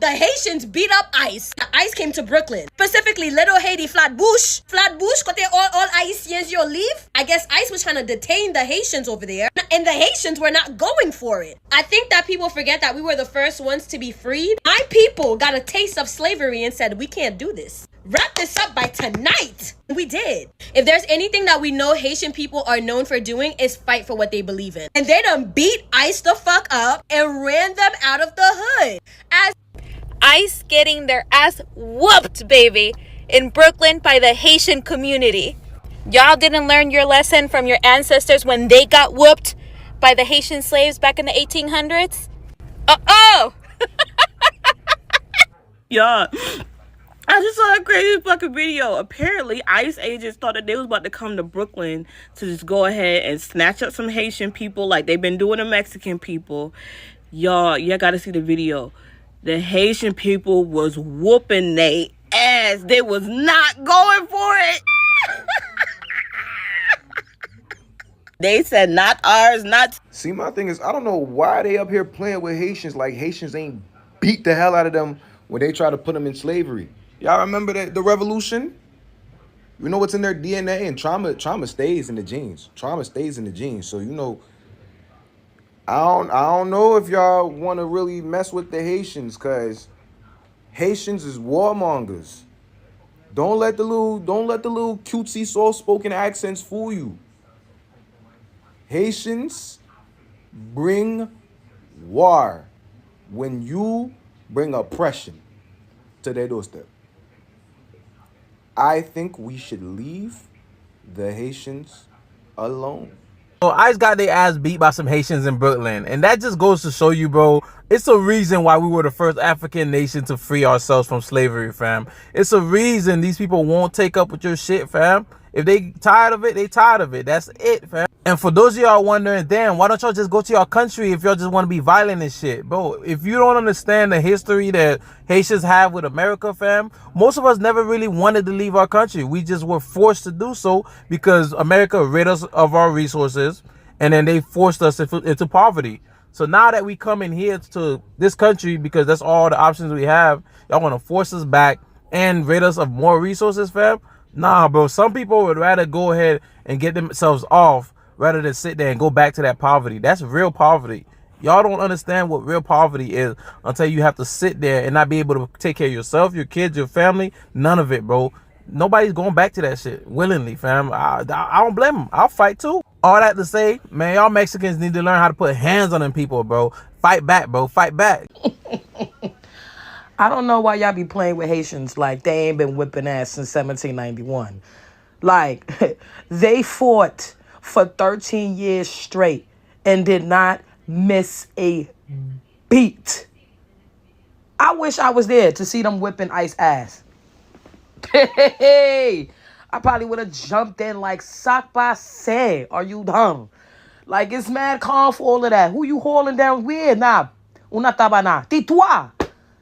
The Haitians beat up ICE. ICE came to Brooklyn. Specifically, Little Haiti, Flatbush. Flatbush, kote all Haitians yo leave. I guess ICE was trying to detain the Haitians over there. And the Haitians were not going for it. I think that people forget that we were the first ones to be freed. My people got a taste of slavery and said, we can't do this. Wrap this up by tonight. We did. If there's anything that we know Haitian people are known for doing, is fight for what they believe in. And they done beat ICE the fuck up and ran them out of the hood. As ICE getting their ass whooped, baby, in Brooklyn by the Haitian community. Y'all didn't learn your lesson from your ancestors when they got whooped by the Haitian slaves back in the 1800s? Uh-oh! Y'all, I just saw a crazy fucking video. Apparently, ICE agents thought that they was about to come to Brooklyn to just go ahead and snatch up some Haitian people like they've been doing to Mexican people. Y'all gotta see the video. The Haitian people was whooping they ass. They was not going for it. They said, not ours, not... See, my thing is, I don't know why they up here playing with Haitians like Haitians ain't beat the hell out of them when they try to put them in slavery. Y'all remember the revolution? You know what's in their DNA, and trauma stays in the genes. Trauma stays in the genes. So, you know, I don't know if y'all want to really mess with the Haitians, because Haitians is warmongers. Don't let the little cutesy soft-spoken accents fool you. Haitians bring war when you bring oppression to their doorstep. I think we should leave the Haitians alone. So ICE got their ass beat by some Haitians in Brooklyn. And that just goes to show you, bro, it's a reason why we were the first African nation to free ourselves from slavery, fam. It's a reason these people won't take up with your shit, fam. If they tired of it, they tired of it. That's it, fam. And for those of y'all wondering, damn, why don't y'all just go to your country if y'all just want to be violent and shit? Bro, if you don't understand the history that Haitians have with America, fam, most of us never really wanted to leave our country. We just were forced to do so because America rid us of our resources, and then they forced us into poverty. So now that we come in here to this country because that's all the options we have, y'all want to force us back and rid us of more resources, fam? Nah, bro. Some people would rather go ahead and get themselves off rather than sit there and go back to that poverty. That's real poverty. Y'all don't understand what real poverty is until you have to sit there and not be able to take care of yourself, your kids, your family. None of it, bro. Nobody's going back to that shit willingly, fam. I don't blame them. I'll fight too. All that to say, man, y'all Mexicans need to learn how to put hands on them people, bro. Fight back, bro. Fight back. I don't know why y'all be playing with Haitians like they ain't been whipping ass since 1791. Like, they fought for 13 years straight and did not miss a beat. I wish I was there to see them whipping ICE ass. Hey, I probably would have jumped in like sac passe. Are you dumb? Like, it's mad calm for all of that. Who you hauling down with? Nah, una tabana. Tis-toi.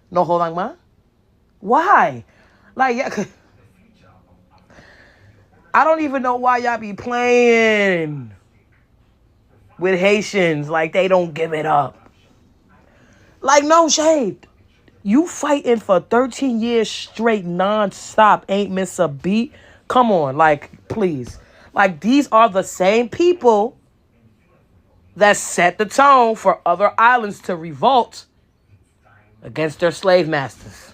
No jodan más. Why? Like, yeah, I don't even know why y'all be playing with Haitians like they don't give it up. Like, no shade. You fighting for 13 years straight, non-stop, ain't miss a beat. Come on, like, please. Like, these are the same people that set the tone for other islands to revolt against their slave masters.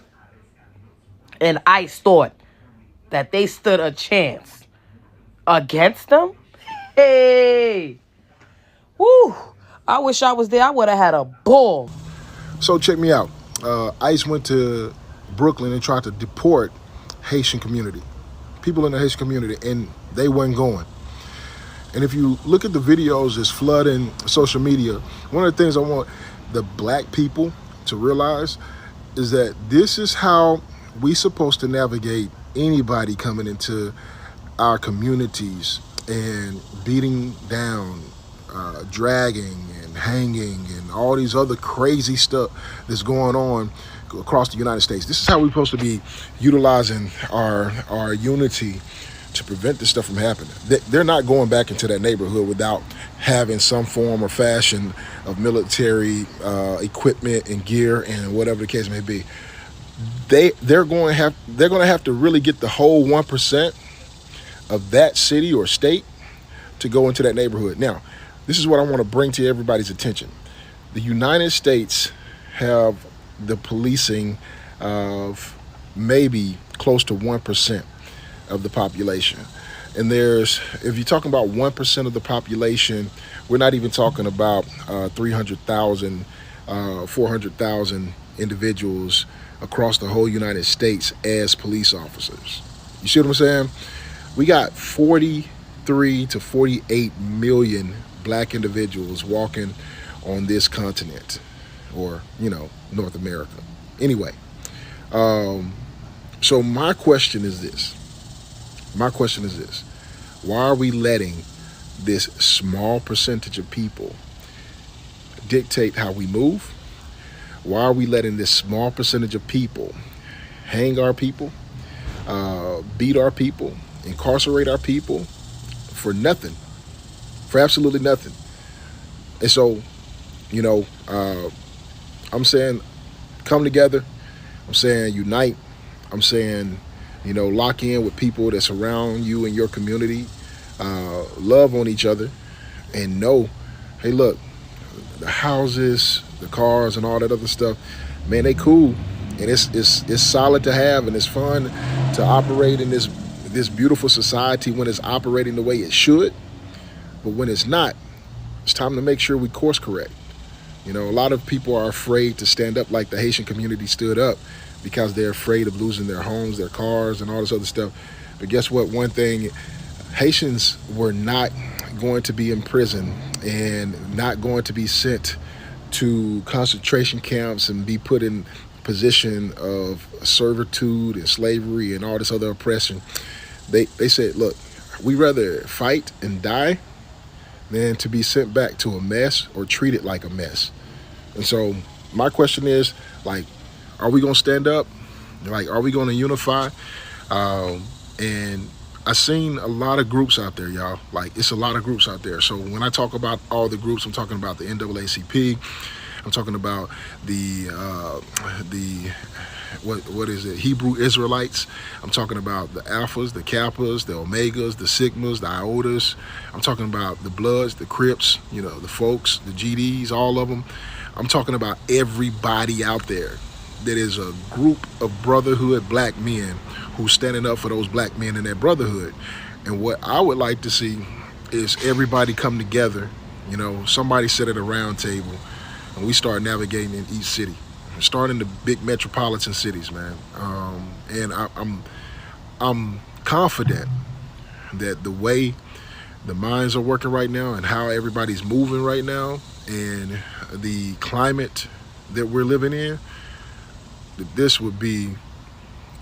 And ICE thought that they stood a chance against them? Hey! Woo! I wish I was there. I would have had a ball. So check me out. ICE went to Brooklyn and tried to deport Haitian community. People in the Haitian community, and they weren't going. And if you look at the videos that's flooding social media, one of the things I want the black people to realize is that this is how we supposed to navigate anybody coming into our communities and beating down, dragging and hanging and all these other crazy stuff that's going on across the United States. This is how we're supposed to be utilizing our unity to prevent this stuff from happening. They're not going back into that neighborhood without having some form or fashion of military equipment and gear and whatever the case may be. They're going to have to really get the whole 1% of that city or state to go into that neighborhood. Now, this is what I want to bring to everybody's attention. The United States have the policing of maybe close to 1% of the population. And if you're talking about 1% of the population, we're not even talking about 300,000, 400,000 individuals across the whole United States as police officers. You see what I'm saying? We got 43 to 48 million black individuals walking on this continent, or, North America. Anyway, so my question is this. Why are we letting this small percentage of people dictate how we move? Why are we letting this small percentage of people hang our people, beat our people, incarcerate our people for nothing, for absolutely nothing? And so, I'm saying come together. I'm saying unite. I'm saying, lock in with people that surround you in your community. Love on each other and know, hey, look, the houses, the cars, and all that other stuff, man, they cool. And it's solid to have, and it's fun to operate in this beautiful society when it's operating the way it should. But when it's not, it's time to make sure we course correct. A lot of people are afraid to stand up like the Haitian community stood up because they're afraid of losing their homes, their cars, and all this other stuff. But guess what? One thing, Haitians were not going to be in prison and not going to be sent to concentration camps and be put in position of servitude and slavery and all this other oppression. They said, look, we rather fight and die than to be sent back to a mess or treated like a mess. And so my question is, are we going to stand up? Are we going to unify? And I've seen a lot of groups out there, y'all. It's a lot of groups out there. So when I talk about all the groups, I'm talking about the NAACP. I'm talking about the Hebrew Israelites. I'm talking about the Alphas, the Kappas, the Omegas, the Sigmas, the Iotas. I'm talking about the Bloods, the Crips, the folks, the GDs, all of them. I'm talking about everybody out there that is a group of brotherhood black men who's standing up for those black men in that brotherhood. And what I would like to see is everybody come together, somebody sit at a round table and we start navigating in each city, starting the big metropolitan cities, man. And I'm confident that the way the minds are working right now and how everybody's moving right now and the climate that we're living in, that this would be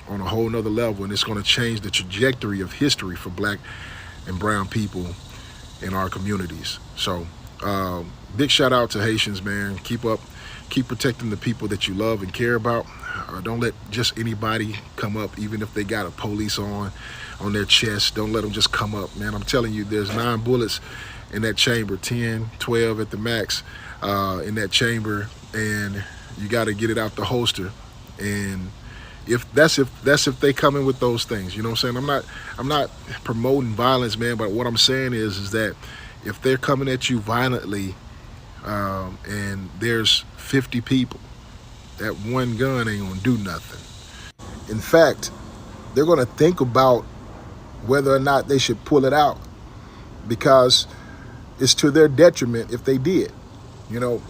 on a whole nother level, and it's going to change the trajectory of history for black and brown people in our communities. So big shout out to Haitians, man. Keep protecting the people that you love and care about. Don't let just anybody come up, even if they got a police on their chest. Don't let them just come up, man. I'm telling you, there's 9 bullets in that chamber, 10, 12 at the max in that chamber, and you got to get it out the holster. And if they come in with those things, you know what I'm saying? I'm not promoting violence, man, but what I'm saying is that if they're coming at you violently and there's 50 people, that one gun ain't gonna do nothing. In fact, they're gonna think about whether or not they should pull it out, because it's to their detriment if they did.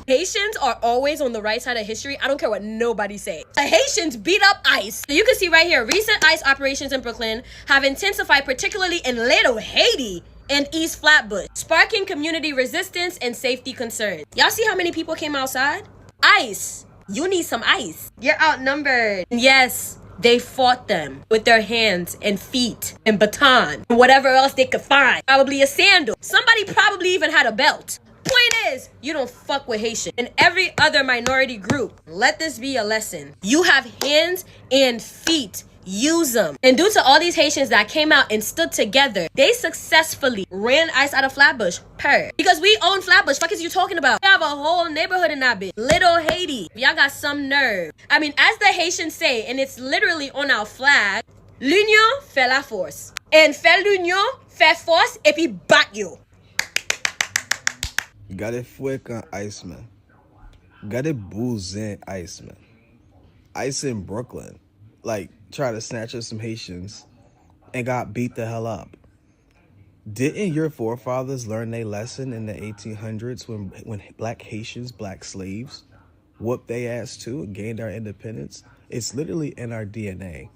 Haitians are always on the right side of history. I don't care what nobody say. The Haitians beat up ICE. So you can see right here, recent ICE operations in Brooklyn have intensified, particularly in Little Haiti and East Flatbush, sparking community resistance and safety concerns. Y'all see how many people came outside? ICE, you need some ice. You're outnumbered. And yes, they fought them with their hands and feet and baton and whatever else they could find. Probably a sandal. Somebody probably even had a belt. Point is, you don't fuck with Haitian. And every other minority group, let this be a lesson. You have hands and feet. Use them. And due to all these Haitians that came out and stood together, they successfully ran ICE out of Flatbush. Because we own Flatbush. Fuck is you talking about? We have a whole neighborhood in that bitch. Little Haiti. Y'all got some nerve. I mean, as the Haitians say, and it's literally on our flag, l'union fait la force. And fait l'union, fait force, et puis bat you. Gade fwekan Iceman. Gade bouzen Iceman. Ice in Brooklyn, like, tried to snatch up some Haitians and got beat the hell up. Didn't your forefathers learn their lesson in the 1800s when black Haitians, black slaves, whooped their ass too and gained our independence? It's literally in our DNA.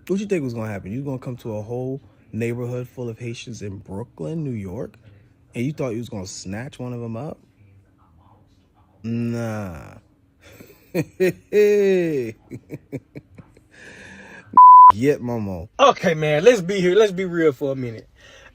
What you think was gonna happen? You gonna come to a whole neighborhood full of Haitians in Brooklyn, New York, and you thought you was gonna snatch one of them up? Nah. Get Momo. Okay, man, let's be here. Let's be real for a minute.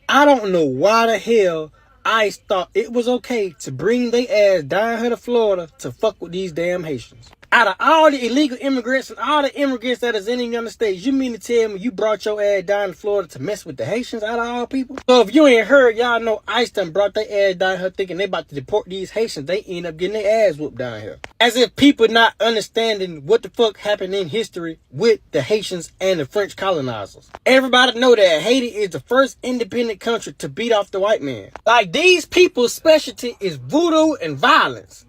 I don't know why the hell ICE thought it was okay to bring their ass down here to Florida to fuck with these damn Haitians. Out of all the illegal immigrants and all the immigrants that is in the United States, you mean to tell me you brought your ass down to Florida to mess with the Haitians out of all people? So if you ain't heard, y'all know ICE done brought their ass down here thinking they about to deport these Haitians. They end up getting their ass whooped down here. As if people not understanding what the fuck happened in history with the Haitians and the French colonizers. Everybody know that Haiti is the first independent country to beat off the white man. Like, these people's specialty is voodoo and violence.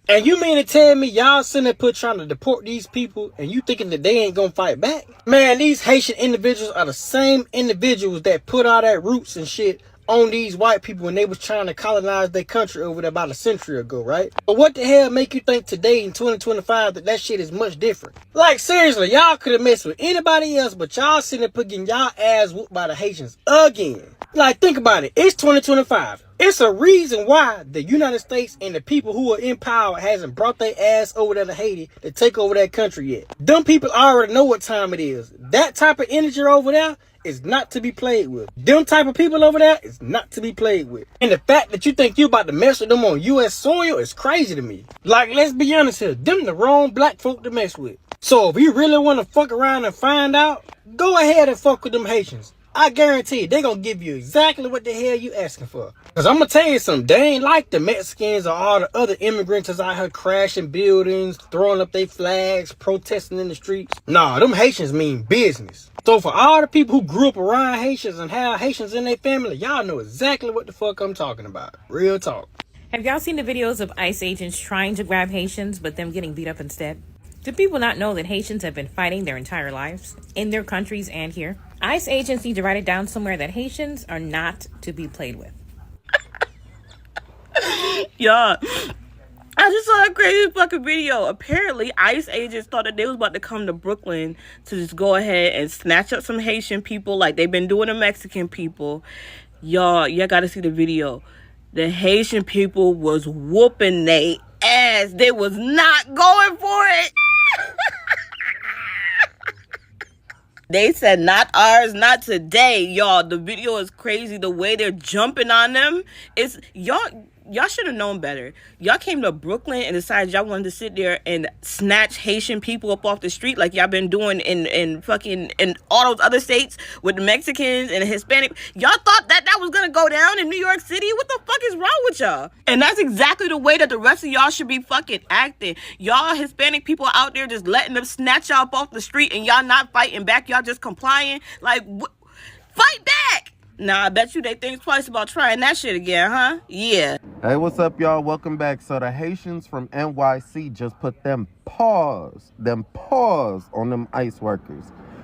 And you mean to tell me y'all sitting there trying to deport these people and you thinking that they ain't gonna fight back? Man, these Haitian individuals are the same individuals that put all that roots and shit on these white people when they was trying to colonize their country over there about a century ago, right? But what the hell make you think today in 2025 that shit is much different? Like, seriously, y'all could have messed with anybody else, but y'all sitting there getting y'all ass whooped by the Haitians again. Like, think about it. It's 2025. It's a reason why the United States and the people who are in power hasn't brought their ass over there to Haiti to take over that country yet. Them people already know what time it is. That type of energy over there is not to be played with. Them type of people over there is not to be played with. And the fact that you think you about to mess with them on U.S. soil is crazy to me. Like, let's be honest here. Them the wrong black folk to mess with. So if you really want to fuck around and find out, go ahead and fuck with them Haitians. I guarantee you, they gonna give you exactly what the hell you asking for. Cause I'm gonna tell you something, they ain't like the Mexicans or all the other immigrants that's out here crashing buildings, throwing up their flags, protesting in the streets. Nah, them Haitians mean business. So for all the people who grew up around Haitians and have Haitians in their family, y'all know exactly what the fuck I'm talking about. Real talk. Have y'all seen the videos of ICE agents trying to grab Haitians, but them getting beat up instead? Do people not know that Haitians have been fighting their entire lives in their countries and here? ICE agents need to write it down somewhere that Haitians are not to be played with. Y'all, I just saw a crazy fucking video. Apparently, ICE agents thought that they was about to come to Brooklyn to just go ahead and snatch up some Haitian people like they've been doing to Mexican people. Y'all gotta see the video. The Haitian people was whooping they ass. They was not going for it. They said, not ours, not today, y'all. The video is crazy. The way they're jumping on them. It's, y'all should have known better. Y'all came to Brooklyn and decided y'all wanted to sit there and snatch Haitian people up off the street like y'all been doing in fucking in all those other states with the Mexicans and the Hispanic. Y'all thought that was gonna go down in New York City? What the fuck is wrong with y'all? And that's exactly the way that the rest of y'all should be fucking acting. Y'all Hispanic people out there just letting them snatch y'all up off the street and y'all not fighting back. Y'all just complying. Like, fight back! Nah, I bet you they think twice about trying that shit again, huh? Yeah. Hey, what's up, y'all? Welcome back. So the Haitians from NYC just put them paws on them ICE workers.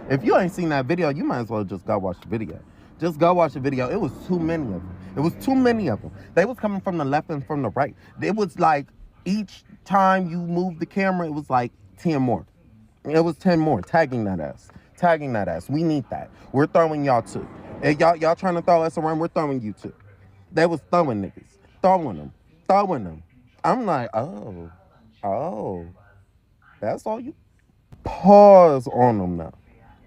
If you ain't seen that video, you might as well just go watch the video. Just go watch the video. It was too many of them. It was too many of them. They was coming from the left and from the right. It was like each time you moved the camera, it was like 10 more. It was 10 more. Tagging that ass. Tagging that ass. We need that. We're throwing y'all too. And y'all trying to throw us around, we're throwing you too. They was throwing niggas. Throwing them. I'm like, oh. That's all you? Pause on them now.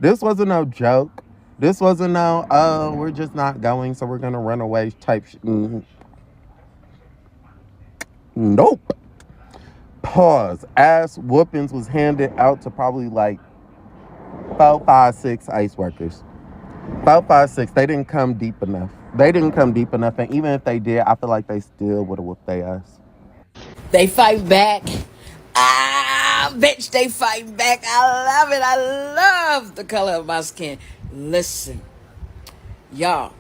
This wasn't no joke. This wasn't no, we're just not going, so we're going to run away type shit. Nope. Pause. Ass whoopings was handed out to probably like 4, 5, 6 ICE workers. 4, 5, 6. They didn't come deep enough. They didn't come deep enough, and even if they did, I feel like they still would have whooped their ass. They fight back. Ah, bitch, they fight back. I love it. I love the color of my skin. Listen, y'all,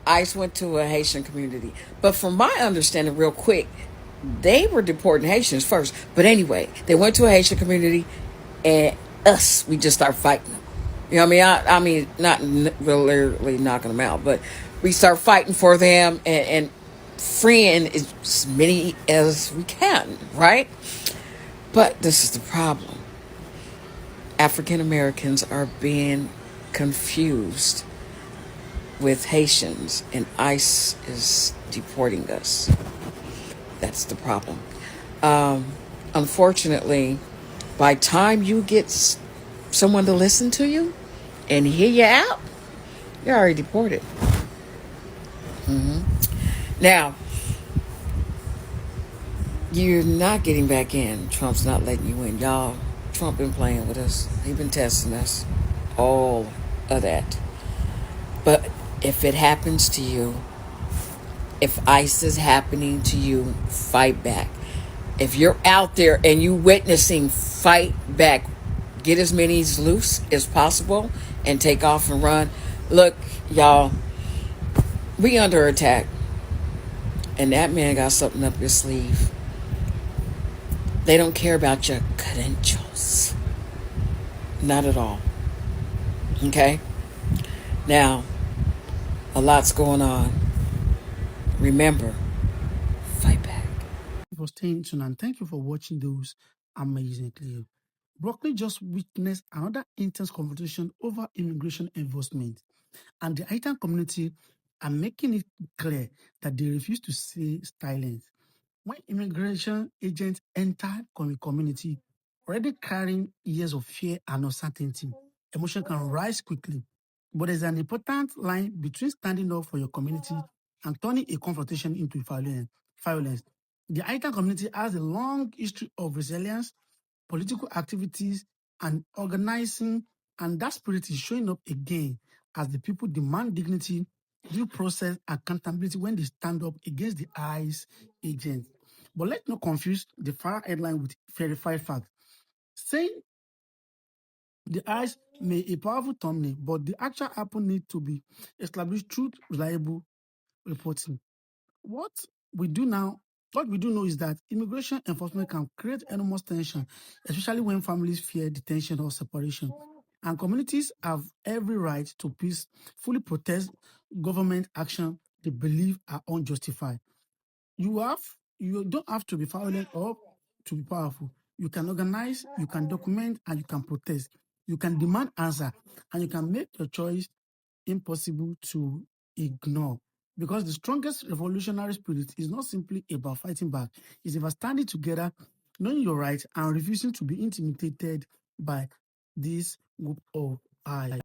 ICE went to a Haitian community. But from my understanding, real quick, they were deporting Haitians first. But anyway, they went to a Haitian community, and we just start fighting them. You know what I mean? Not literally knocking them out, but we start fighting for them and freeing as many as we can, right? But this is the problem. African Americans are being confused with Haitians, and ICE is deporting us. That's the problem. Unfortunately, by time you get someone to listen to you and hear you out, you're already deported. Now, you're not getting back in. Trump's not letting you in. Y'all, Trump been playing with us. He been testing us. All of that. But if it happens to you, if ICE is happening to you, fight back. If you're out there and you witnessing, fight back. Get as many loose as possible and take off and run. Look, y'all, we under attack. And that man got something up his sleeve. They don't care about your credentials. Not at all. Okay? Now, a lot's going on. Remember, fight back. For staying tuned and thank you for watching those amazing clips. Broccoli just witnessed another intense confrontation over immigration enforcement, and the Haitian community are making it clear that they refuse to stay silent. When immigration agents enter community, already carrying years of fear and uncertainty, emotion can rise quickly. But there's an important line between standing up for your community and turning a confrontation into violence. The Haitian community has a long history of resilience, political activities, and organizing, and that spirit is showing up again as the people demand dignity, due process, accountability when they stand up against the ICE agents. But let's not confuse the far headline with verified facts. Saying the ICE may a powerful thumbnail, but the actual happen need to be established through reliable reporting. What we do now, what we do know is that immigration enforcement can create enormous tension, especially when families fear detention or separation. And communities have every right to peacefully protest government action they believe are unjustified. You don't have to be violent or to be powerful. You can organize, you can document, and you can protest. You can demand answer, and you can make your choice impossible to ignore. Because the strongest revolutionary spirit is not simply about fighting back, it's about standing together, knowing your rights, and refusing to be intimidated by this group of eyes.